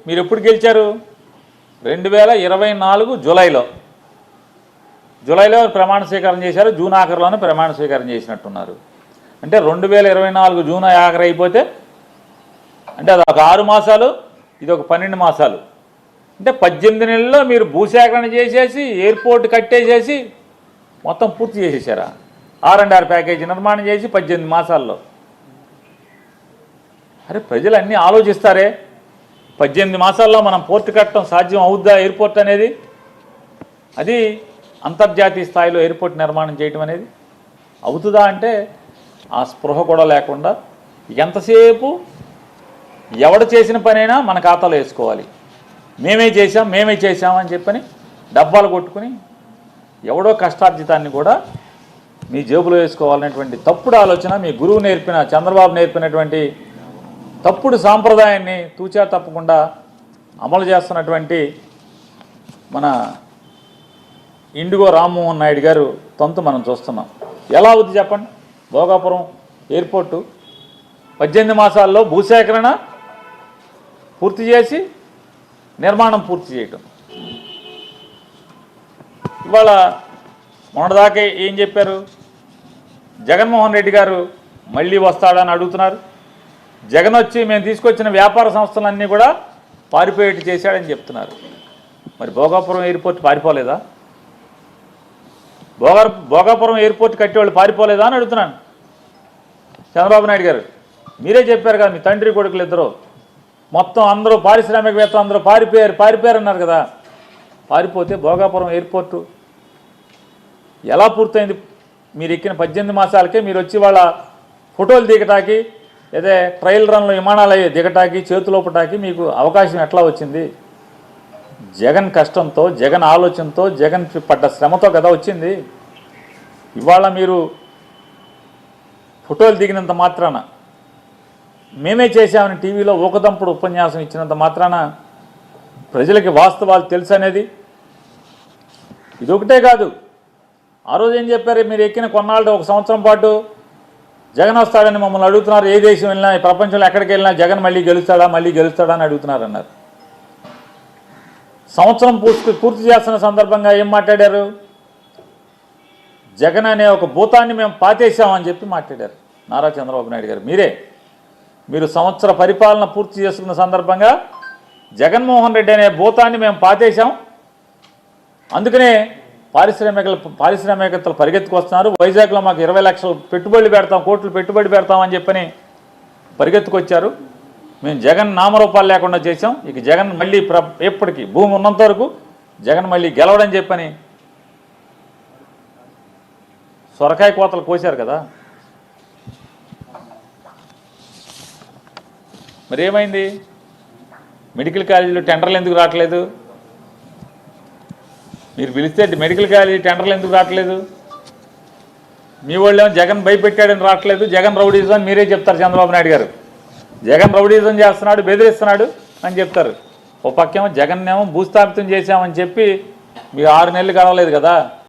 మీరు ఎప్పుడు గెలిచారు? 2024 జూలైలో ప్రమాణ స్వీకారం చేశారు. జూన్ ఆఖరిలోనే ప్రమాణ స్వీకారం చేసినట్టున్నారు. అంటే 2024 జూన్ ఆఖరి అయిపోతే అంటే అది ఒక 6 మాసాలు, ఇది ఒక 12 మాసాలు. అంటే 18 నెలల్లో మీరు భూసేకరణ చేసేసి ఎయిర్పోర్ట్ కట్టేసేసి మొత్తం పూర్తి చేసేసారా? R&R ప్యాకేజీ నిర్మాణం చేసి 18 మాసాల్లో. అరే ప్రజలు అన్నీ ఆలోచిస్తారే. 18 మాసాల్లో మనం పోర్టు కట్టడం సాధ్యం అవుద్దా? ఎయిర్పోర్ట్ అనేది, అది అంతర్జాతీయ స్థాయిలో ఎయిర్పోర్ట్ నిర్మాణం చేయటం అనేది అవుతుందా అంటే ఆ స్పృహ కూడా లేకుండా ఎంతసేపు ఎవడు చేసిన పనైనా మన ఖాతాలో వేసుకోవాలి. మేమే చేసామని చెప్పని డబ్బాలు కొట్టుకుని ఎవడో కష్టార్జితాన్ని కూడా మీ జేబులో వేసుకోవాలనేటువంటి తప్పుడు ఆలోచన మీ గురువు నేర్పిన, చంద్రబాబు నేర్పినటువంటి తప్పుడు సాంప్రదాయాన్ని తూచా తప్పకుండా అమలు చేస్తున్నటువంటి మన ఇండిగో రామ్మోహన్ నాయుడు గారు తంతు మనం చూస్తున్నాం. ఎలా అవుతుంది చెప్పండి? భోగాపురం ఎయిర్పోర్టు 18 మాసాల్లో భూసేకరణ పూర్తి చేసి నిర్మాణం పూర్తి చేయటం. ఇవాళ మొన్నటిదాకా ఏం చెప్పారు? జగన్మోహన్ రెడ్డి గారు మళ్ళీ వస్తాడని అడుగుతున్నారు. జగన్ వచ్చి మేము తీసుకొచ్చిన వ్యాపార సంస్థలన్నీ కూడా పారిపోయేట్టు చేశాడని చెప్తున్నారు. మరి భోగాపురం ఎయిర్పోర్ట్ పారిపోలేదా? భోగాపురం ఎయిర్పోర్ట్ కట్టేవాళ్ళు పారిపోలేదా అని అడుగుతున్నాను. చంద్రబాబు నాయుడు గారు మీరే చెప్పారు కదా, మీ తండ్రి కొడుకులు ఇద్దరు మొత్తం అందరూ పారిశ్రామికవేత్తలు అందరూ పారిపోయారు అన్నారు కదా. పారిపోతే భోగాపురం ఎయిర్పోర్టు ఎలా పూర్తయింది? మీరు ఎక్కిన 18 మాసాలకే మీరు వచ్చి వాళ్ళ ఫోటోలు దిగటానికి, అదే ట్రయల్ రన్లో విమానాలు దిగటానికి, చేతులోపటానికి మీకు అవకాశం ఎట్లా వచ్చింది? జగన్ కష్టంతో, జగన్ ఆలోచనతో, జగన్ పడ్డ శ్రమతో కదా వచ్చింది. ఇవాళ మీరు ఫోటోలు దిగినంత మాత్రాన, మేమే చేశామని టీవీలో ఊకదంపుడు ఉపన్యాసం ఇచ్చినంత మాత్రాన ప్రజలకి వాస్తవాలు తెలుసు అనేది ఇదొకటే కాదు. ఆ రోజు ఏం చెప్పారు? మీరు ఎక్కిన కొన్నాళ్ళు 1 సంవత్సరం పాటు జగన్ వస్తాడని మమ్మల్ని అడుగుతున్నారు. ఏ దేశం వెళ్ళినా, ఈ ప్రపంచంలో ఎక్కడికి వెళ్ళినా జగన్ మళ్ళీ గెలుస్తాడా అని అడుగుతున్నారు అన్నారు. సంవత్సరం పూర్తి చేస్తున్న సందర్భంగా ఏం మాట్లాడారు? జగన్ అనే ఒక భూతాన్ని మేము పాతేసామని చెప్పి మాట్లాడారు నారా చంద్రబాబు నాయుడు గారు. మీరు సంవత్సర పరిపాలన పూర్తి చేసుకున్న సందర్భంగా జగన్మోహన్ రెడ్డి అనే భూతాన్ని మేము పాతేసాం, అందుకనే పారిశ్రామికవేత్తలు పరిగెత్తుకొస్తున్నారు. వైజాగ్లో మాకు 20 లక్షలు పెట్టుబడులు పెడతాం, కోట్లు పెట్టుబడి పెడతామని చెప్పని పరిగెత్తుకొచ్చారు. మేము జగన్ నామరూపాలు లేకుండా చేసాం. ఇక జగన్ మళ్ళీ ఎప్పటికీ భూమి ఉన్నంత వరకు జగన్ మళ్ళీ గెలవడని చెప్పని సొరకాయ కోతలు కోసారు కదా. మరి ఏమైంది? మెడికల్ కాలేజీలో టెండర్లు ఎందుకు రావట్లేదు? మీరు పిలిస్తే మెడికల్ కాలేజీ టెండర్లు ఎందుకు రావట్లేదు? మీ వాళ్ళేమో జగన్ భయపెట్టాడని రావట్లేదు. జగన్ రౌడీజం అని మీరే చెప్తారు. చంద్రబాబు నాయుడు గారు జగన్ రౌడీజం చేస్తున్నాడు, బెదిరిస్తున్నాడు అని చెప్తారు. ఓ పక్కేమో జగన్ ఏమో భూస్థాపితం చేశామని చెప్పి మీకు 6 నెలలు గడవలేదు కదా.